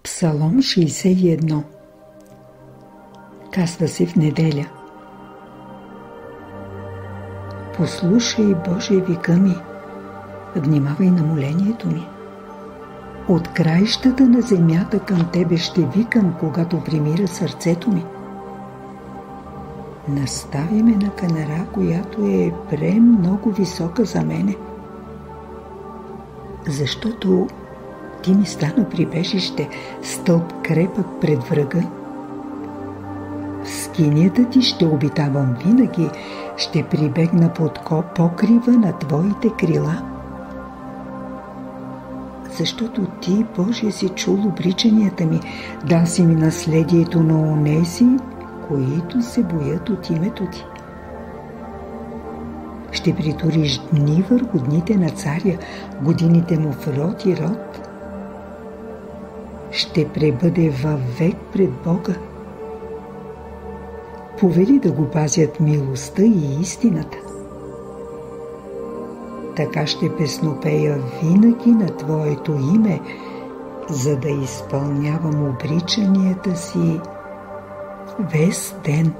Псалом 61. Казва се в неделя. Послушай, Боже, вика ми, внимавай на молението ми. От краищата на земята към Тебе ще викам, когато примира сърцето ми. Настави ме на канара, която е премного висока за мене. Защото Ти ми стана прибежище, стълб крепък пред врага. В скинията Ти ще обитавам винаги, ще прибегна под покрива на Твоите крила. Защото Ти, Боже, си чул обричанията ми, дал си ми наследието на онези, които се боят от името Ти. Ще притуриш дни върху дните на царя, годините му в род и род. Ще пребъде във век пред Бога. Повели да го пазят милостта и истината. Така ще песнопея винаги на Твоето име, за да изпълнявам обричанията си весь ден.